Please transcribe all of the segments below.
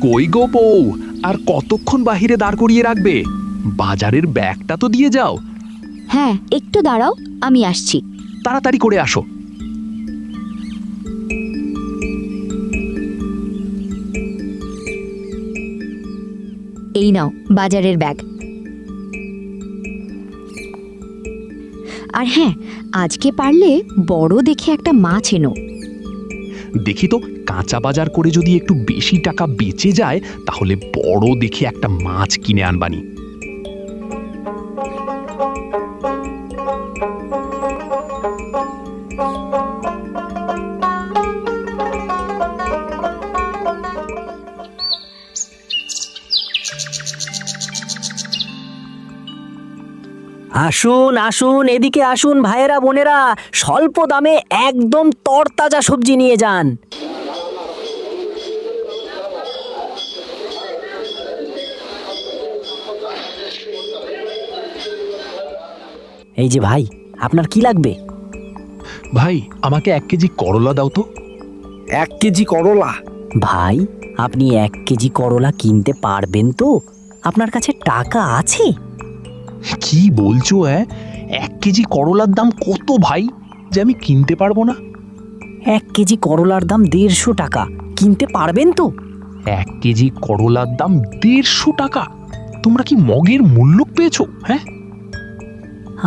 কই গো বউ, আর কতক্ষণ বাহিরে দাঁড় করিয়ে রাখবে? বাজারের ব্যাগটা তো দিয়ে যাও। হ্যাঁ, একটু দাঁড়াও, আমি আসছি। তাড়াতাড়ি করে আসো। এই নাও বাজারের ব্যাগ। আর হ্যাঁ, আজকে পারলে বড় দেখে একটা মাছ এনো। দেখি তো, কাঁচা বাজার করে যদি একটু বেশি টাকা বেঁচে যায় তাহলে বড় দেখে একটা মাছ কিনে আনবানি। আসুন আসুন, এদিকে আসুন ভাইয়েরা বোনেরা, স্বল্প দামে একদম তরতাজা সবজি নিয়ে যান। এই যে ভাই, আপনার কি লাগবে? ভাই, আমাকে 1 কেজি করলা দাও তো। 1 কেজি করলা? ভাই, আপনি 1 কেজি করলা কিনতে পারবেন তো? আপনার কাছে টাকা আছে? কি বলছো? 1 কেজি করলার দাম কত ভাই, যে আমি কিনতে পারবো না? 1 কেজি করলার দাম 150 টাকা, কিনতে পারবেন তো? 1 কেজি করলার দাম 150 টাকা? তোমরা কি মগের মূল্য পেয়েছো?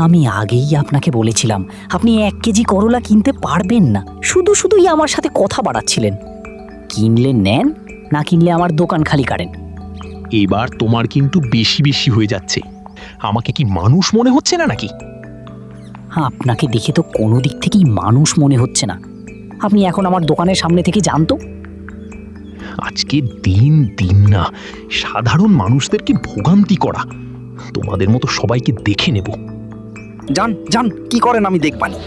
আমি আগেই আপনাকে বলেছিলাম আপনি 1 কেজি করলা কিনতে পারবেন না, শুধু শুধুই আমার সাথে কথা বাড়াচ্ছিলেন। কিনলে নেন, না কিনলে আমার দোকান খালি করেন। এবার তোমার কিন্তু বেশি বেশি হয়ে যাচ্ছে। আমাকে কি মানুষ মনে হচ্ছে না নাকি? আপনাকে দেখে তো কোনো দিক থেকেই মানুষ মনে হচ্ছে না। আপনি এখন আমার দোকানের সামনে থেকে যান তো। আজকে দিন দিন না সাধারণ মানুষদেরকে ভোগান্তি করা, তোমাদের মতো সবাইকে দেখে নেব। যান যান, কি করেন আমি দেখবানি।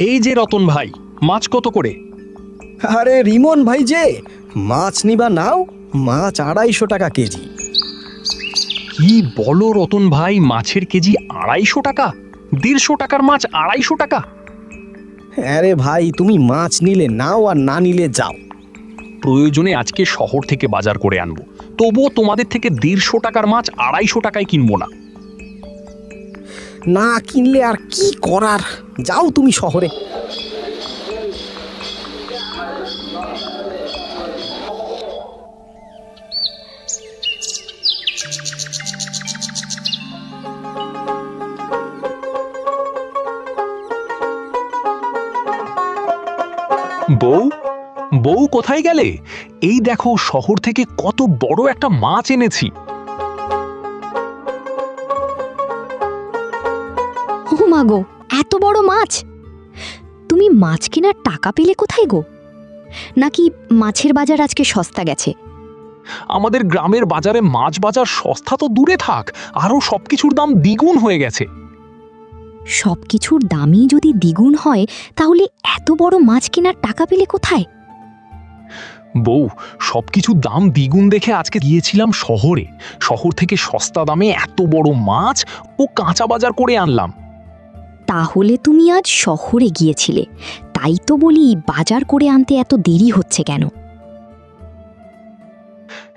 এই যে রতন ভাই, মাছ কত করে? আরে রিমন ভাই যে, মাছ নিবা নাও, মাছ 250 টাকা কেজি। কি বলো রতন ভাই, মাছের কেজি 250 টাকা? 150 টাকার মাছ 250 টাকা? আরে ভাই, তুমি মাছ নিলে নাও আর না নিলে যাও। প্রয়োজনে আজকে শহর থেকে বাজার করে আনবো, তবুও তোমাদের থেকে 150 টাকার মাছ 250 টাকায় কিনবো না। না কিনলে আর কি করার, যাও তুমি শহরে। বউ, বউ কোথায় গেলে? এই দেখো, শহর থেকে কত বড় একটা মাছ এনেছি। ও মা গো, এত বড় মাছ! তুমি মাছ কেনার টাকা পেলে কোথায় গো? নাকি মাছের বাজার আজকে সস্তা গেছে? আমাদের গ্রামের বাজারে মাছ বাজার সস্তা তো দূরে থাক, আরো সবকিছুর দাম দ্বিগুণ হয়ে গেছে। সবকিছুর দামই যদি দ্বিগুণ হয় তাহলে এত বড় মাছ কেনার টাকা পেলে কোথায়? বউ, সবকিছুর দাম দ্বিগুণ দেখে আজকে গিয়েছিলাম শহরে। শহর থেকে সস্তা দামে এত বড় মাছ ও কাঁচা বাজার করে আনলাম। তাহলে তুমি আজ শহরে গিয়েছিলে, তাই তো বলি বাজার করে আনতে এত দেরি হচ্ছে কেন?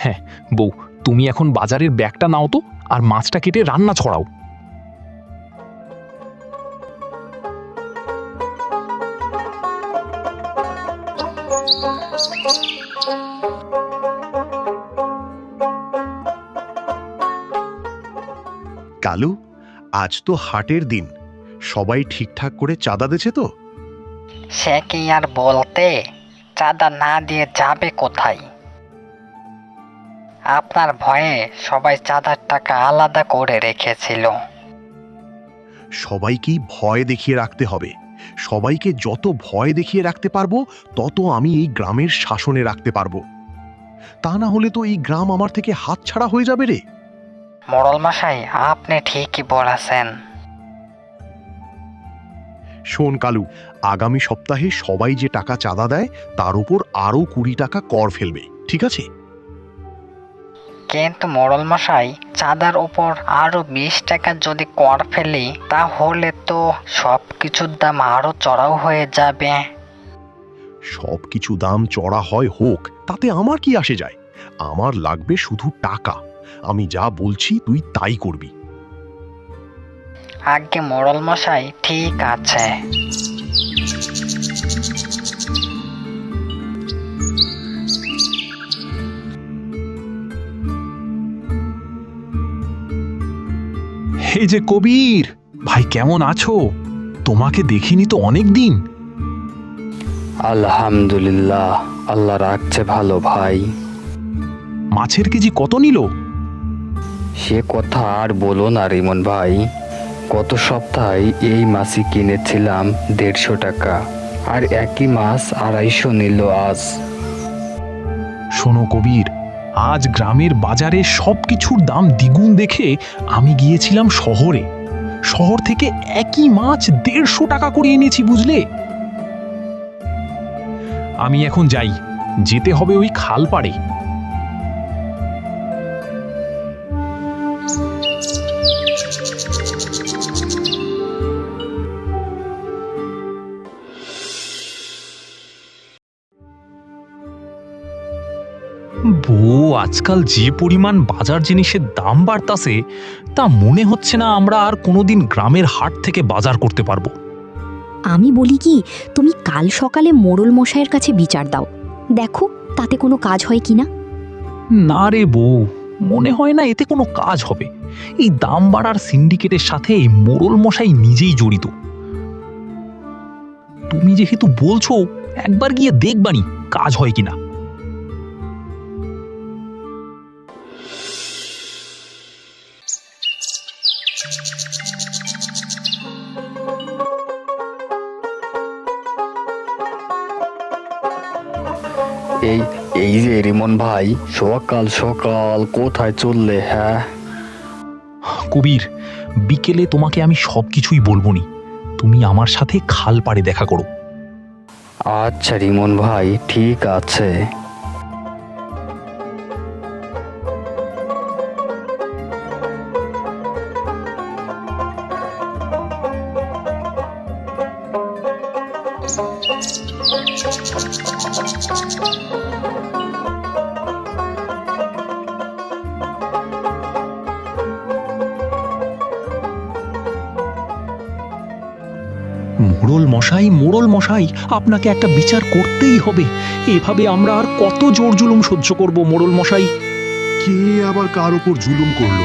হ্যাঁ বউ, তুমি এখন বাজারের ব্যাগটা নাও তো, আর মাছটা কেটে রান্না ছড়াও। কালু, আজ তো হাটের দিন, সবাই ঠিকঠাক করে চাঁদা দিয়েছে তো? সে কি আর বলতে, চাঁদা না দিয়ে যাবে কোথায়? আপনার ভয়ে সবাই চাঁদার টাকা আলাদা করে রেখেছিল। সবাইকেই ভয় দেখিয়ে রাখতে হবে। সবাইকে যত ভয় দেখিয়ে রাখতে পারবো তত আমি এই গ্রামের শাসনে রাখতে পারবো। তা না হলে তো এই গ্রাম আমার থেকে হাতছাড়া হয়ে যাবে রে। মোড়ল মশাই, আপনি ঠিকই বলেছেন। শোন কালু, আগামী সপ্তাহে সবাই যে টাকা চাঁদা দেয় তার উপর আরো 20 টাকা কর ফেলবে, ঠিক আছে? কিন্তু মোড়ল মশাই, চাঁদার উপর আরো 20 টাকা যদি কর ফেলি তাহলে তো সবকিছুর দাম আরো চড়াও হয়ে যাবে। সব কিছু দাম চড়া হয় হোক, তাতে আমার কি আসে যায়? আমার লাগবে শুধু টাকা। আমি যা বলছি তুই তাই করবি। আগে মোড়ল মশাই, ঠিক আছে। এই যে কবির ভাই, কেমন আছো? তোমাকে দেখিনি তো অনেক দিন। আলহামদুলিল্লাহ, আল্লাহ রাখছে ভালো ভাই। মাছের কেজি কত নিল? সে কথা আর বলো না রিমন ভাই, গত সপ্তাহে এই মাছই কিনেছিলাম 150 টাকা, আর একই মাছ 250 নিল আজ। শোনো কবির, আজ গ্রামের বাজারে সবকিছুর দাম দ্বিগুণ দেখে আমি গিয়েছিলাম শহরে। শহর থেকে একই মাছ 150 টাকা করে এনেছি, বুঝলে? আমি এখন যাই, যেতে হবে ওই খাল পাড়ে। বউ, আজকাল যে পরিমাণ বাজার জিনিসের দাম বাড়তাছে, তা মনে হচ্ছে না আমরা আর কোনোদিন গ্রামের হাট থেকে বাজার করতে পারবো। আমি বলি কি, তুমি কাল সকালে মোড়ল মশাইয়ের কাছে বিচার দাও, দেখো তাতে কোনো কাজ হয় কিনা। না রে বউ, মনে হয় না এতে কোনো কাজ হবে। এই দাম বাড়ার সিন্ডিকেটের সাথে এই মোড়ল মশাই নিজেই জড়িত। তুমি যেহেতু বলছো, একবার গিয়ে দেখবানি কাজ হয় কিনা। এই এই যে রিমন ভাই, সকাল সকাল কোথায় চললে? হ্যাঁ, কবির, বিকেলে তোমাকে আমি সবকিছুই বলবো নি, তুমি আমার সাথে খাল পাড়ে দেখা করো। আচ্ছা রিমন ভাই, ঠিক আছে। মোড়ল মশাই, মোড়ল মশাই, আপনাকে একটা বিচার করতেই হবে। এভাবে আমরা আর কত জোর জুলুম সহ্য করব মোড়ল মশাই? কে আবার কার উপর জুলুম করলো?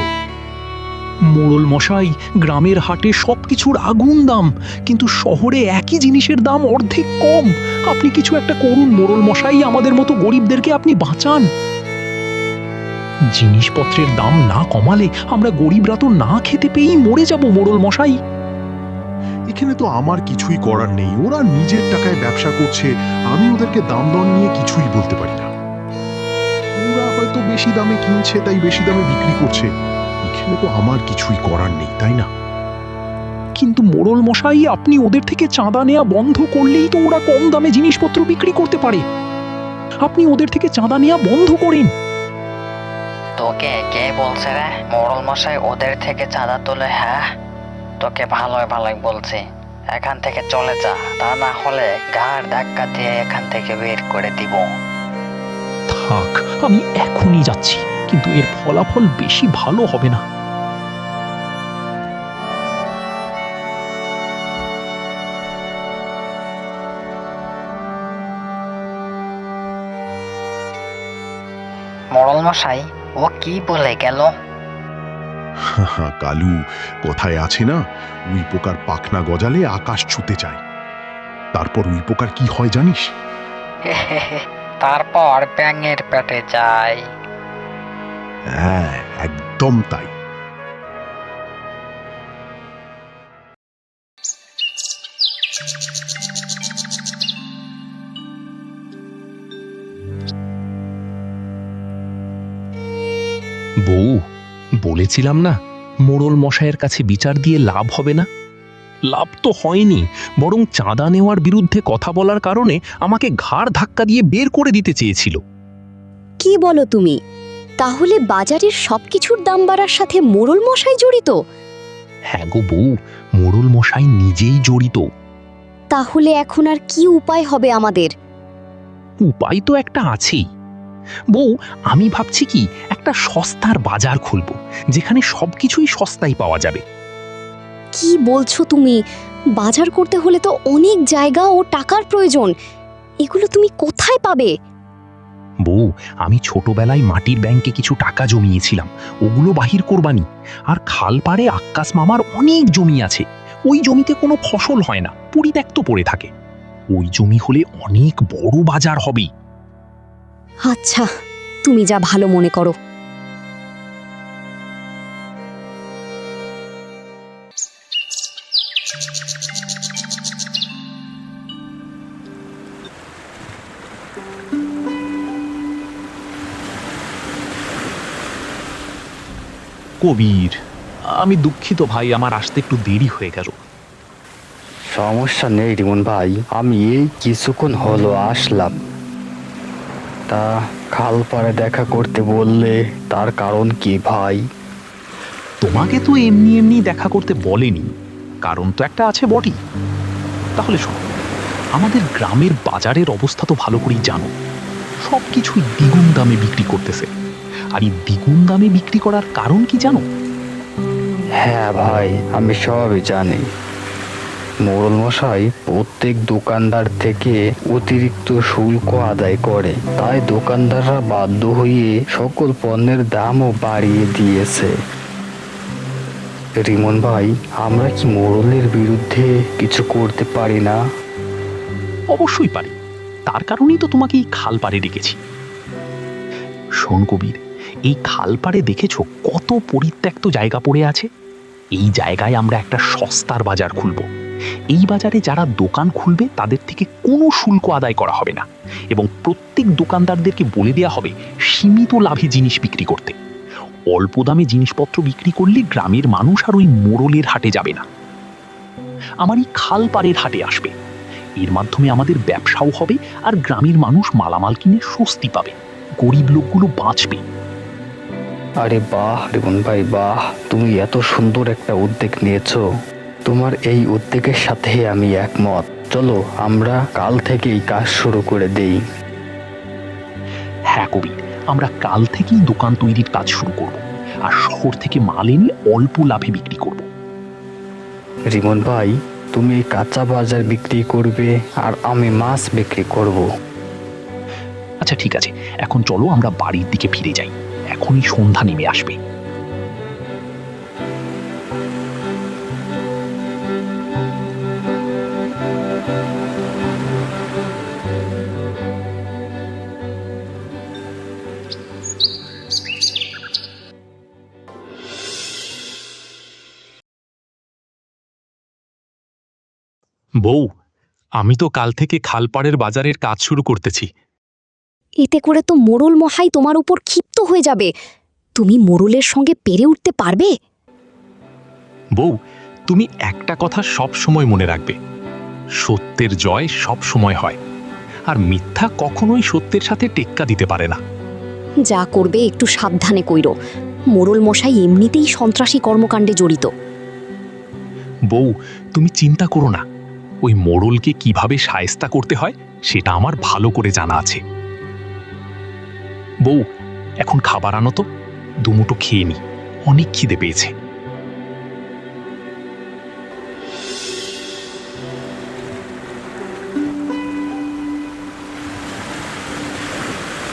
মোড়ল মশাই, গ্রামের হাটে সবকিছুর আগুন দাম, কিন্তু শহরে একই জিনিসের দাম অর্ধেক কম। আপনি কিছু একটা করুন মোড়ল মশাই, আমাদের মতো গরিবদেরকে আপনি বাঁচান। জিনিসপত্রের দাম না কমালে আমরা গরিবরা তো না খেতে পেয়েই মরে যাব মোড়ল মশাই। এখানে তো আমার কিছুই করার নেই, ওরা নিজের টাকায় ব্যবসা করছে, আমি ওদেরকে দাম দর নিয়ে কিছুই বলতে পারি না। ওরা হয়তো বেশি দামে কিনছে তাই বেশি দামে বিক্রি করছে, এখানে তো আমার কিছুই করার নেই, তাই না? কিন্তু মোড়ল মশাই, আপনি ওদের থেকে চাঁদা নেওয়া বন্ধ করলেই তো ওরা কম দামে জিনিসপত্র বিক্রি করতে পারে। আপনি ওদের থেকে চাঁদা নেওয়া বন্ধ করেন। তোকে কে বলছে রে মোড়ল মশাই ওদের থেকে চাঁদা তোলে? হ্যাঁ, তোকে ভালোই ভালোই বলছি, এখান থেকে চলে যা, তা না হলে ঘাড় ধাক্কা দিয়ে এখান থেকে বের করে দিব। থাক, আমি এখনই যাচ্ছি, কিন্তু এর ফলাফল বেশি ভালো হবে না। মোড়ল মশাই, ও কি বলে গেল? কালু, কথায় আছে না, উই পোকার পাখনা গজালে আকাশ ছুতে চায়। তারপর উই পোকার কি হয় জানিস? তারপর ব্যাঙের পেটে যায়। হ্যাঁ, একদম তাই। বউ, বলেছিলাম না মোড়ল মশাইয়ের কাছে বিচার দিয়ে লাভ হবে না। লাভ তো হয়নি, বরং চাঁদা নেওয়ার বিরুদ্ধে কথা বলার কারণে আমাকে ঘাড় ধাক্কা দিয়ে বের করে দিতে চেয়েছিল। কি বলো তুমি? তাহলে বাজারের সবকিছুর দাম বাড়ার সাথে মোড়ল মশাই জড়িত? হ্যাঁ গো বউ, মোড়ল মশাই নিজেই জড়িত। তাহলে এখন আর কি উপায় হবে আমাদের? উপায় তো একটা আছেই। বউ, আমি ভাবছি কি একটা সস্তার বাজার খুলবো, যেখানে সবকিছুই সস্তায় পাওয়া যাবে। কি বলছো তুমি? বাজার করতে হলে তো অনেক জায়গা ও টাকার প্রয়োজন। এগুলো তুমি কোথায় পাবে? বউ, আমি ছোটবেলায় মাটির ব্যাংকে কিছু টাকা জমিয়েছিলাম, ওগুলো বাহির করবানি। আর খাল পাড়ে আক্কাস মামার অনেক জমি আছে, ওই জমিতে কোনো ফসল হয় না, পরিত্যক্ত পড়ে থাকে। ওই জমি হলে অনেক বড় বাজার হবে। আচ্ছা, তুমি যা ভালো মনে করো। কবির, আমি দুঃখিত ভাই, আমার আসতে একটু দেরি হয়ে গেল। সমস্যা নেই রিমন ভাই, আমি এই কিছুক্ষণ হলো আসলাম। তা খাল পাড়ে দেখা করতে বললে তার কারণ কি ভাই? তোমাকে তো এমনি এমনি দেখা করতে বলেনি, কারণ তো একটা আছে বটেই। তাহলে শোনো, আমাদের গ্রামের বাজারের অবস্থা তো ভালো করেই জানো, সব কিছুই দ্বিগুণ দামে বিক্রি করতেছে। আর এই দ্বিগুণ দামে বিক্রি করার কারণ কি জানো? হ্যাঁ ভাই, আমি সবই জানি। মোড়ল মশাই প্রত্যেক দোকানদার থেকে অতিরিক্ত শুল্ক আদায় করে, তাই দোকানদাররা বাধ্য হয়ে সকল পণ্যের দামও বাড়িয়ে দিয়েছে। রিমন ভাই, আমরা কি মোড়লের বিরুদ্ধে কিছু করতে পারি না? অবশ্যই পারি, তার কারণেই তো তোমাকে এই খাল পাড়ে ডেকেছি। শোন কবির, এই খাল পাড়ে দেখেছো কত পরিত্যক্ত জায়গা পড়ে আছে? এই জায়গায় আমরা একটা সস্তার বাজার খুলব। এই বাজারে যারা দোকান খুলবে তাদের থেকে কোনো শুল্ক আদায় করা হবে না, এবং প্রত্যেক দোকানদারদেরকে বলে দেওয়া হবে সীমিত লাভে জিনিস বিক্রি করতে। অল্প দামে জিনিসপত্র বিক্রি করলে গ্রামের মানুষ আর ওই মোড়লের হাটে যাবে না, আমার এই খাল পাড়ের হাটে আসবে। এর মাধ্যমে আমাদের ব্যবসাও হবে, আর গ্রামের মানুষ মালামাল কিনে স্বস্তি পাবে, গরিব লোকগুলো বাঁচবে। আরে বাহ রিমন ভাই, বাহ! তুমি এত সুন্দর একটা উদ্যোগ নিয়েছো। তোমার এই উদ্যোগের সাথে আমি একমত। চলো আমরা কাল থেকেই কাজ শুরু করে দেই। হ্যাঁ কবি, আমরা কাল থেকেই দোকান তৈরির কাজ শুরু করব, আর শহর থেকে মাল এনে অল্প লাভে বিক্রি করব। রিমন ভাই, তুমি কাঁচা বাজার বিক্রি করবে আর আমি মাছ বিক্রি করব। আচ্ছা ঠিক আছে, এখন চলো আমরা বাড়ির দিকে ফিরে যাই, এখনই সন্ধ্যা নেমে আসবে। বউ, আমি তো কাল থেকে খালপাড়ের বাজারের কাজ শুরু করতেছি। এতে করে তো মোড়ল মশাই তোমার উপর ক্ষিপ্ত হয়ে যাবে। তুমি মোড়লের সঙ্গে পেরে উঠতে পারবে? বউ, তুমি একটা কথা সব সময় মনে রাখবে, সত্যের জয় সব সময় হয়, আর মিথ্যা কখনোই সত্যের সাথে টেক্কা দিতে পারে না। যা করবে একটু সাবধানে কইরো। মোড়ল মশাই এমনিতেই সন্ত্রাসী কর্মকাণ্ডে জড়িত। বউ, তুমি চিন্তা করো না, ওই মোড়লকে কিভাবে শায়েস্তা করতে হয় সেটা আমার ভালো করে জানা আছে। বউ, এখন খাবার আনো তো, দুমুটো খেয়ে নি, অনেক খিদে পেয়েছে।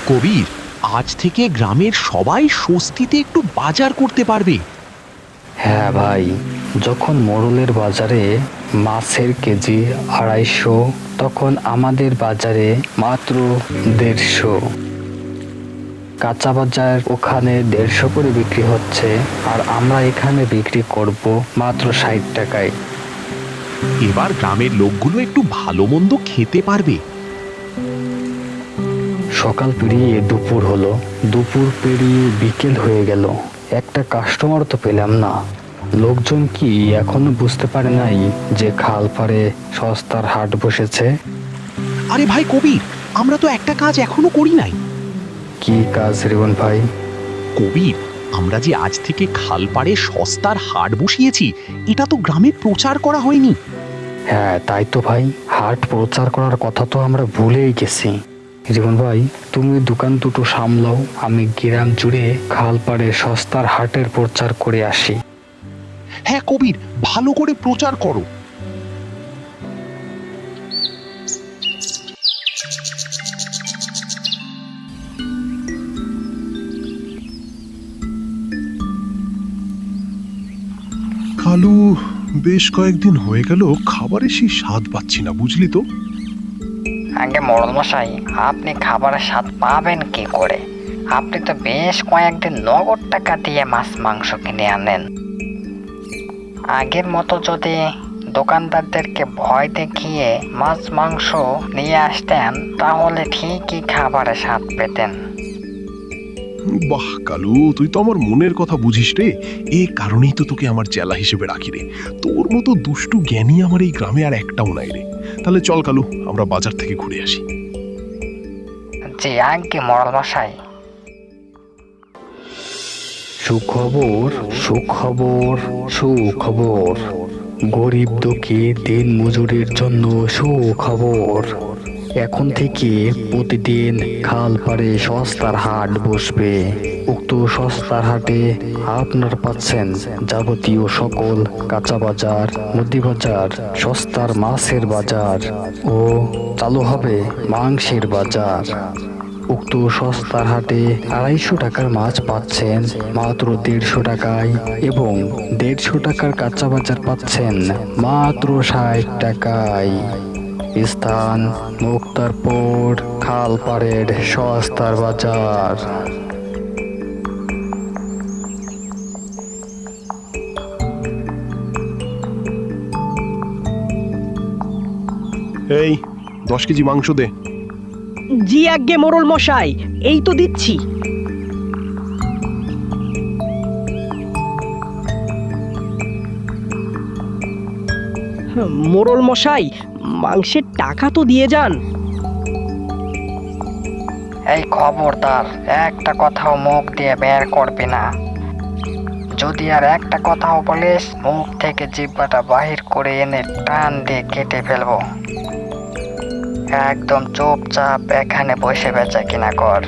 কবির, আজ থেকে গ্রামের সবাই স্বস্তিতে একটু বাজার করতে পারবে। হ্যাঁ ভাই, যখন মোড়লের বাজারে মাছের কেজি 250, তখন আমাদের বাজারে মাত্র 150। কাঁচা বাজার ওখানে 150 করে বিক্রি হচ্ছে, আর আমরা এখানে বিক্রি করব মাত্র 60 টাকায়। এবার গ্রামের লোকগুলো একটু ভালো মন্দ খেতে পারবে। সকাল পেরিয়ে দুপুর হলো, দুপুর পেরিয়ে বিকেল হয়ে গেল, একটা কাস্টমার তো পেলাম না। লোকজন কি এখনো বুঝতে পারে নাই যে খাল পাড়ে সস্তার হাট বসেছে? আরে ভাই কবির, আমরা তো একটা কাজ এখনো করি নাই। কি কাজ রিবন ভাই? কবির, আমরা যে আজ থেকে খালপাড়ে সস্তার হাট বসিয়েছি, এটা তো গ্রামে প্রচার করা হয়নি। হ্যাঁ তাই তো ভাই, হাট প্রচার করার কথা তো আমরা ভুলেই গেছি। জীবন ভাই, তুমি দোকান দুটো সামলাও, আমি গ্রাম জুড়ে খালপাড়ে সস্তার হাটের প্রচার করে আসি। হ্যাঁ কবির, ভালো করে প্রচার করো। কালু, বেশ কয়েকদিন হয়ে গেল খাবারে সেই স্বাদ পাচ্ছি না, বুঝলি তো। আগে মোড়ল মশাই, আপনি খাবারের স্বাদ পাবেন কি করে? আপনি তো বেশ কয়েকদিন নগদ টাকা দিয়ে মাছ মাংস কিনে আনেন। আগের মতো যদি দোকানদারদেরকে ভয় দেখিয়ে মাছ মাংস নিয়ে আসতেন, তাহলে ঠিকই খাবারের স্বাদ পেতেন। বাহ কালু, তুই তো আমার মনের কথা বুঝিস রে। এ কারণেই তো তোকে আমার চেলা হিসেবে রাখি রে। তোর মতো দুষ্টু জ্ঞানী আমার এই গ্রামে আর একটাও নাই রে। তাহলে চল কালু, আমরা বাজার থেকে ঘুরে আসি। জি আগে মোড়ল মশাই। সুখবর, সুখবর, সুখবর। গরিব দুঃখী দিন মজুরির জন্য সুখবর। এখন থেকে প্রতিদিন খাল পাড়ে সস্তার হাট বসবে। উক্ত সস্তার হাটে আপনার পাচ্ছেন যাবতীয় সকল কাঁচা বাজার, মুদি বাজার, সস্তার মাছের বাজার ও চালু হবে মাংসের বাজার। উক্ত সস্তার হাটে 250 টাকার মাছ পাচ্ছেন মাত্র 150 টাকায় এবং 150 টাকার কাঁচা বাজার পাচ্ছেন মাত্র 60 টাকায়। স্থান মুক্তারপুর খালপাড়ের সস্তার বাজার। এই 10 কেজি মাংস দে। জি আজ্ঞে মোড়ল মশাই, এই তো দিচ্ছি। মোড়ল মশাই, মাংসের টাকা তো দিয়ে যান। এই খবরদার, একটা কথাও মুখ দিয়ে বের করবি না। যদি আর একটা কথাও বলিস, মুখ থেকে জিহ্বাটা বাহির করে এনে টান দিয়ে কেটে ফেলবো। একদম চুপচাপ এখানে বসে বেচা কিনা কর।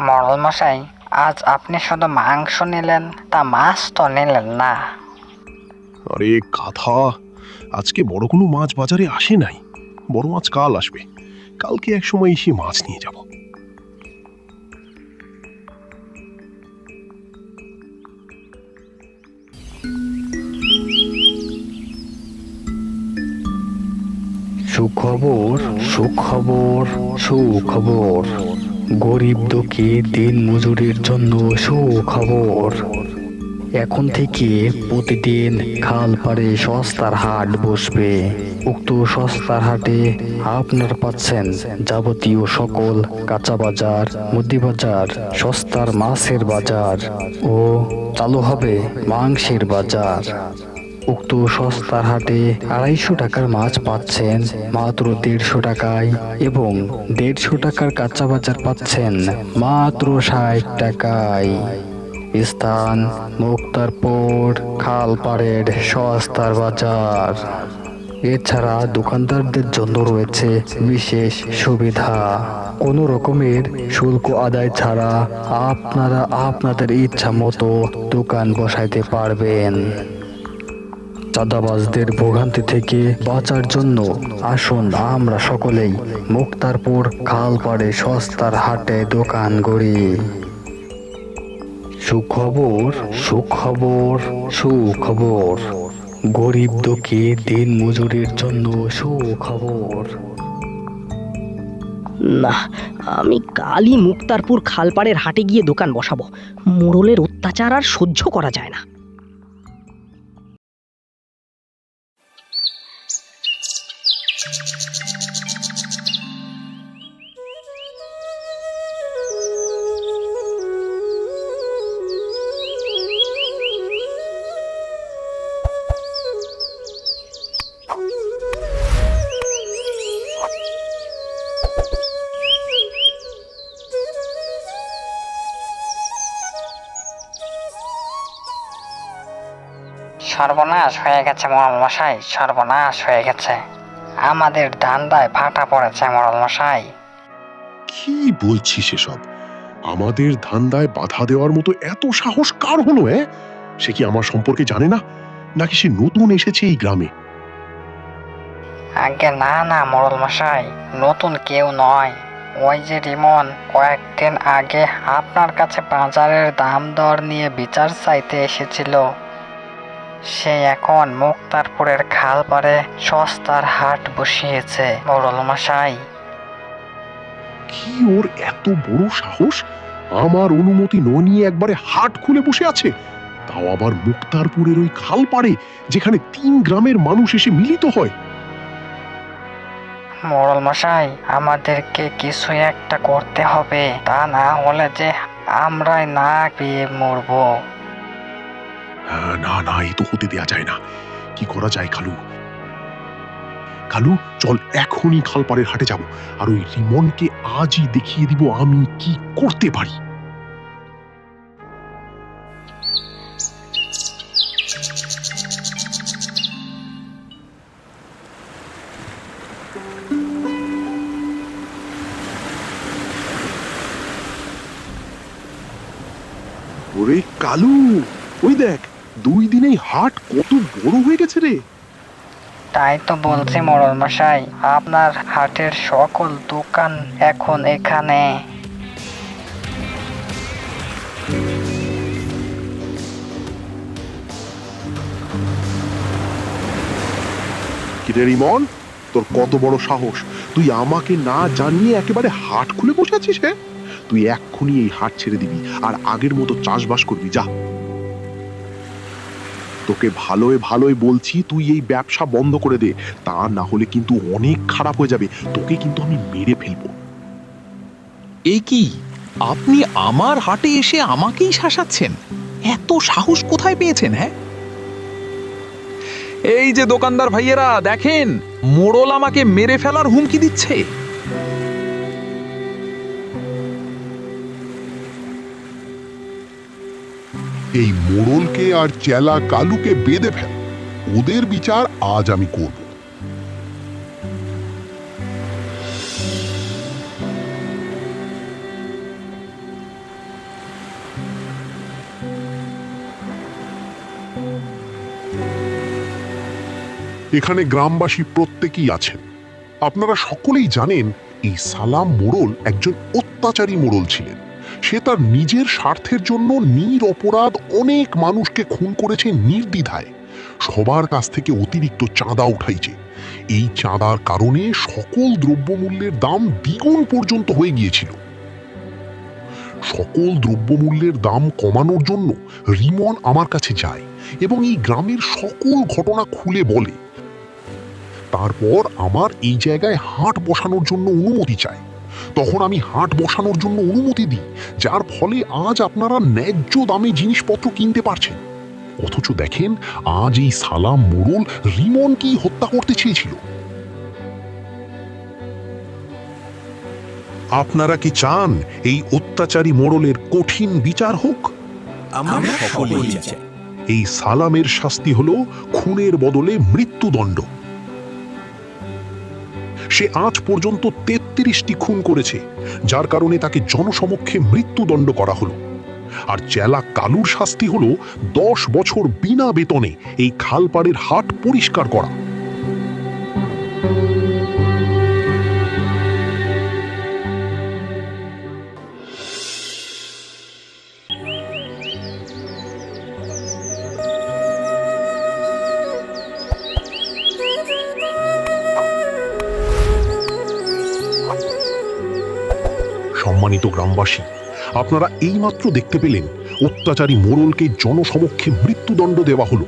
মোড়ল মশাই, আজ আপনি শুধু মাংস নিলেন, তা মাছ তো নিলেন না। আরে কথা, আজকে বড় কোনো মাছ বাজারে আসে নাই। বড় মাছ কাল আসবে। কালকে এক সময় এসে মাছ নিয়ে যাব। সুখবর, সুখবর, সুখবর। গরিব দুঃখী দিন মজুরির জন্য সুখবর। এখন থেকে প্রতিদিন খাল পাড়ে সস্তার হাট বসবে। উক্ত সস্তার হাটে আপনার পাচ্ছেন যাবতীয় সকল কাঁচা বাজার, মুদি বাজার, সস্তার মাছের বাজার ও চালু হবে মাংসের বাজার। উক্ত সস্তার হাটে 250 টাকার মাছ পাচ্ছেন মাত্র 150 টাকায় এবং 150 টাকার কাঁচা বাজার পাচ্ছেন মাত্র 60 টাকায়। স্থান মুক্তারপুর খালপাড়ের সস্তার বাজার। এছাড়া দোকানদারদের জন্য রয়েছে বিশেষ সুবিধা। কোনো রকমের শুল্ক আদায় ছাড়া আপনারা আপনাদের ইচ্ছা মতো দোকান বসাইতে পারবেন। চাঁদাবাজদের ভোগান্তি থেকে বাঁচার জন্য আসুন আমরা সকলেই মুক্তারপুর খালপাড়ে সস্তার হাটে দোকান গড়ি। সুখবর, সুখবর, সুখবর। গরিব দুঃখী দিন মজুরির জন্য সুখবর। না, আমি কালই মুক্তারপুর খালপাড়ের হাটে গিয়ে দোকান বসাবো। মোড়লের অত্যাচার আর সহ্য করা যায় না। সর্বনাশ হয়ে গেছে মোড়ল মশাই, সর্বনাশ হয়ে গেছে। আমাদের ধান্দায় ভাটা পড়েছে মোড়ল মশাই। কি বলছিস এসব? আমাদের ধান্দায় বাধা দেওয়ার মতো এত সাহস কার হলো? সে কি আমার সম্পর্কে জানে না, নাকি সে নতুন এসেছে এই গ্রামে? আগে না না মোড়ল মশাই, নতুন কেউ নয়। ওই যে রিমন কয়েকদিন আগে আপনার কাছে বাজারের দাম দর নিয়ে বিচার চাইতে এসেছিল। সে এখন মুক্তারপুরের খাল পাড়ে সস্তার হাট বসিয়েছে মোড়ল মশাই। কি ওর এত বড় সাহস? আমার অনুমতি ন নিয়ে একবারে হাট খুলে বসে আছে, তাও আবার মুক্তারপুরের ওই খাল পাড়ে, যেখানে 3 গ্রামের মানুষ এসে মিলিত হয়। মোড়ল মশাই, আমাদেরকে কিছু একটা করতে হবে, তা না হলে যে আমরাই না পেয়ে মরবো। না না, এই তো হতে দেয়া যায় না। কি করা যায় খালু? খালু, চল এখনই খালপাড়ের হাটে যাব, আর ওই রিমনকে আজই দেখিয়ে দিব আমি কি করতে পারি। ওরে কালু, ওই দেখ, 2 দিনেই হাট কত বড় হয়ে গেছে রে। তাই তো বলছি মোড়ল মশাই, আপনার হাটের সকল দোকান এখন এখানে। কিরে রিমন, তোর কত বড় সাহস? তুই আমাকে না জানিয়ে একেবারে হাট খুলে বসে আছিস? তুই এক্ষুনি এই হাট ছেড়ে দিবি আর আগের মতো চাষবাস করবি, যা। তোকে ভালোই ভালোই বলছি, তুই এই ব্যবসা বন্ধ করে দে, তা না হলে কিন্তু অনেক খারাপ হয়ে যাবে, তোকে কিন্তু আমি মেরে ফেলবো। এই কি, আপনি আমার হাটে এসে আমাকেই শাসাচ্ছেন? এত সাহস কোথায় পেয়েছেন? এই যে দোকানদার ভাইয়েরা, দেখেন, মোড়ল আমাকে মেরে ফেলার হুমকি দিচ্ছে। এই মোড়লকে আর চেলা কালুকে বেঁধে ফেল, ওদের বিচার আজ আমি করব। এখানে গ্রামবাসী প্রত্যেকেই আছেন। আপনারা সকলেই জানেন এই সালাম মোড়ল একজন অত্যাচারী মোড়ল ছিলেন। সে তার নিজের স্বার্থের জন্য নিরপরাধ অনেক মানুষকে খুন করেছে নির্দ্বিধায়, সবার কাছ থেকে অতিরিক্ত চাঁদা উঠাইছে। এই চাঁদার কারণে সকল দ্রব্যমূল্যের দাম দ্বিগুণ পর্যন্ত হয়ে গিয়েছিল। সকল দ্রব্যমূল্যের দাম কমানোর জন্য রিমন আমার কাছে যায় এবং এই গ্রামের সকল ঘটনা খুলে বলে। তারপর আমার এই জায়গায় হাট বসানোর জন্য অনুমতি চায়। তখন আমি হাট বসানোর জন্য অনুমতি দিই, যার ফলে আজ আপনারা ন্যায্য দামে জিনিসপত্র কিনতে পারছেন। অথচ দেখেন, আজ এই সালাম মোড়ল রিমনকেই হত্যা করতে চেয়েছিল। আপনারা কি চান এই অত্যাচারী মোড়লের কঠিন বিচার হোক? আমরা সকলেই চাই। এই সালামের শাস্তি হলো খুনের বদলে মৃত্যুদণ্ড। সে আজ পর্যন্ত 33টি খুন করেছে, যার কারণে তাকে জনসমক্ষে মৃত্যুদণ্ড করা হলো। আর চেলা কালুর শাস্তি হলো 10 বছর বিনা বেতনে এই খালপাড়ের হাট পরিষ্কার করা। সম্মানিত গ্রামবাসী, আপনারা এইমাত্র দেখতে পেলেন অত্যাচারী মোড়লকে জনসমক্ষে মৃত্যুদণ্ড দেওয়া হলো।